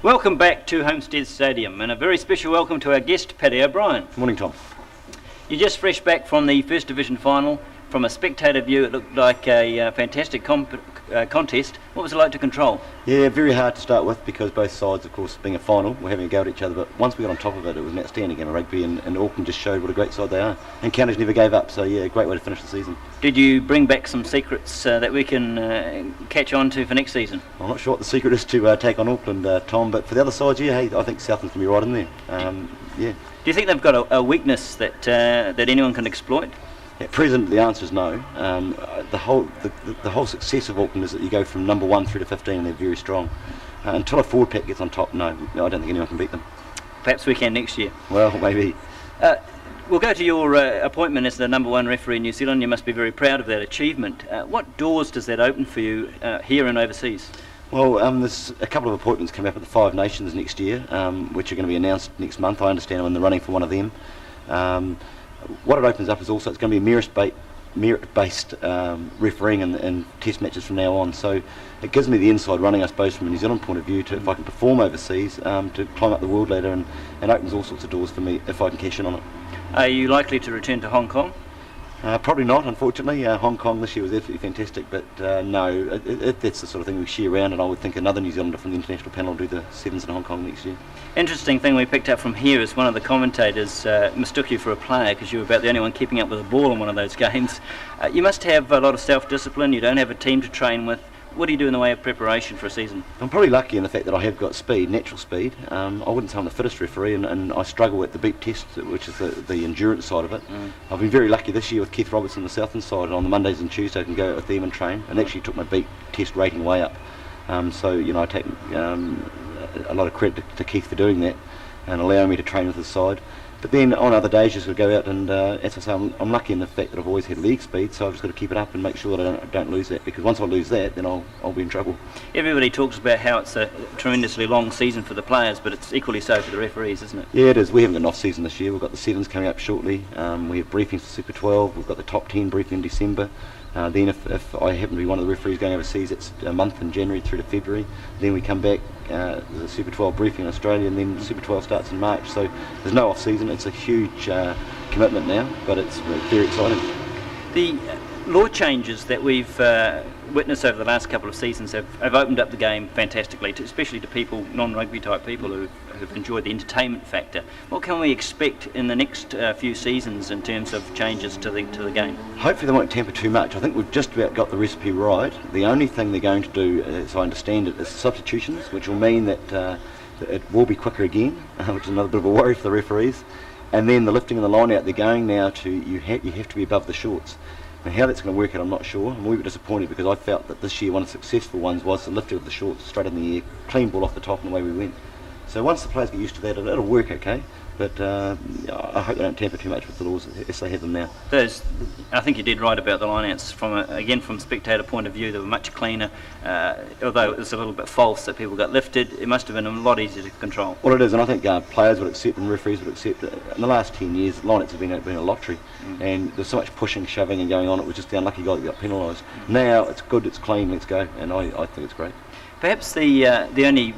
Welcome back to Homestead Stadium, and a very special welcome to our guest, Paddy Obrien. Morning, Tom. You're just fresh back from the First Division final. From a spectator view, it looked like a fantastic contest. What was it like to control? Yeah, very hard to start with because both sides, of course, being a final, were having a go at each other. But once we got on top of it, it was an outstanding game of rugby, and Auckland just showed what a great side they are. And Counties never gave up, so yeah, a great way to finish the season. Did you bring back some secrets that we can catch on to for next season? I'm not sure what the secret is to take on Auckland, Tom, but for the other sides, yeah, hey, I think Southland's going to be right in there. Yeah. Do you think they've got a weakness that anyone can exploit? At present, the answer is no. The whole success of Auckland is that you go from number 1 through to 15 and they're very strong. Until a forward pack gets on top, no, I don't think anyone can beat them. Perhaps we can next year. Well, maybe. We'll go to your appointment as the number 1 referee in New Zealand. You must be very proud of that achievement. What doors does that open for you here and overseas? Well, there's a couple of appointments coming up at the Five Nations next year, which are going to be announced next month. I understand I'm in the running for one of them. What it opens up is also it's going to be merit-based refereeing in test matches from now on. So it gives me the inside running, I suppose, from a New Zealand point of view, to if I can perform overseas, to climb up the world ladder, and opens all sorts of doors for me if I can cash in on it. Are you likely to return to Hong Kong? Probably not, unfortunately. Hong Kong this year was absolutely fantastic, but no, that's the sort of thing we share around, and I would think another New Zealander from the international panel will do the sevens in Hong Kong next year. Interesting thing we picked up from here is one of the commentators mistook you for a player because you were about the only one keeping up with the ball in one of those games. You must have a lot of self-discipline. You don't have a team to train with. What do you do in the way of preparation for a season? I'm probably lucky in the fact that I have got speed, natural speed. I wouldn't say I'm the fittest referee, and I struggle at the beep test, which is the endurance side of it. I've been very lucky this year with Keith Robertson, the Southland side, and on the Mondays and Tuesdays I can go out with them and train, and actually took my beep test rating way up. So, I take a lot of credit to Keith for doing that and allowing me to train with his side. But then on other days, just got to go out and, as I say, I'm lucky in the fact that I've always had leg speed, so I've just got to keep it up and make sure that I don't lose that, because once I lose that, then I'll be in trouble. Everybody talks about how it's a tremendously long season for the players, but it's equally so for the referees, isn't it? Yeah, it is. We haven't got an off-season this year. We've got the sevens coming up shortly. We have briefings for Super 12. We've got the top 10 briefing in December. Then if I happen to be one of the referees going overseas, it's a month in January through to February. Then we come back, the Super 12 briefing in Australia, and then Super 12 starts in March. So there's no off-season. It's a huge commitment now, but it's very exciting. The law changes that we've witnessed over the last couple of seasons have opened up the game fantastically, especially to people, non-rugby type people who've enjoyed the entertainment factor. What can we expect in the next few seasons in terms of changes to the game? Hopefully they won't tamper too much. I think we've just about got the recipe right. The only thing they're going to do, as I understand it, is substitutions, which will mean that it will be quicker again, which is another bit of a worry for the referees. And then the lifting and the line out, they're going now to you have to be above the shorts. Now how that's going to work out, I'm not sure. I'm a wee bit disappointed because I felt that this year one of the successful ones was the lifting of the shorts straight in the air, clean ball off the top, and away we went. So once the players get used to that, it'll work okay. But I hope they don't tamper too much with the laws as they have them now. I think you did right about the lineouts. From spectator point of view, they were much cleaner. Although it was a little bit false that people got lifted, it must have been a lot easier to control. Well, it is, and I think players would accept and referees would accept it. In the last 10 years, lineouts have been a lottery, and there's so much pushing, shoving, and going on. It was just the unlucky guy that got penalised. Now it's good, it's clean, let's go, and I think it's great. Perhaps the only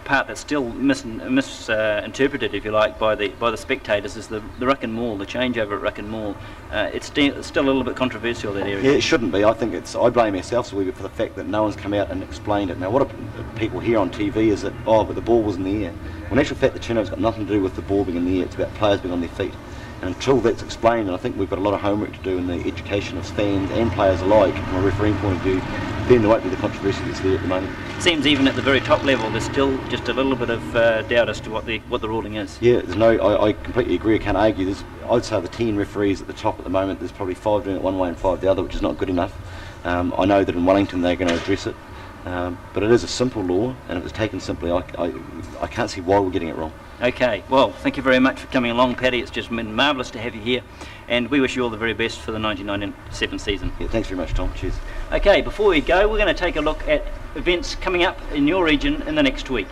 part that's still misinterpreted, if you like, by the spectators is the Ruck and Maul, the changeover at Ruck and Maul. It's still a little bit controversial, that area. Yeah, it shouldn't be. I think I blame ourselves a wee bit for the fact that no one's come out and explained it. Now, what people hear on TV is that, but the ball was in the air. Well, in actual fact, the turnover's got nothing to do with the ball being in the air. It's about players being on their feet. And until that's explained, and I think we've got a lot of homework to do in the education of fans and players alike, from a refereeing point of view, then there won't be the controversy that's there at the moment. It seems even at the very top level, there's still just a little bit of doubt as to what the ruling is. Yeah, I completely agree. I can't argue. I'd say the 10 referees at the top at the moment, there's probably 5 doing it one way and 5 the other, which is not good enough. I know that in Wellington they're going to address it, but it is a simple law, and if it was taken simply, I can't see why we're getting it wrong. Okay, well, thank you very much for coming along, Paddy. It's just been marvellous to have you here, and we wish you all the very best for the 1997 season. Yeah, thanks very much, Tom. Cheers. Okay, before we go, we're going to take a look at events coming up in your region in the next week.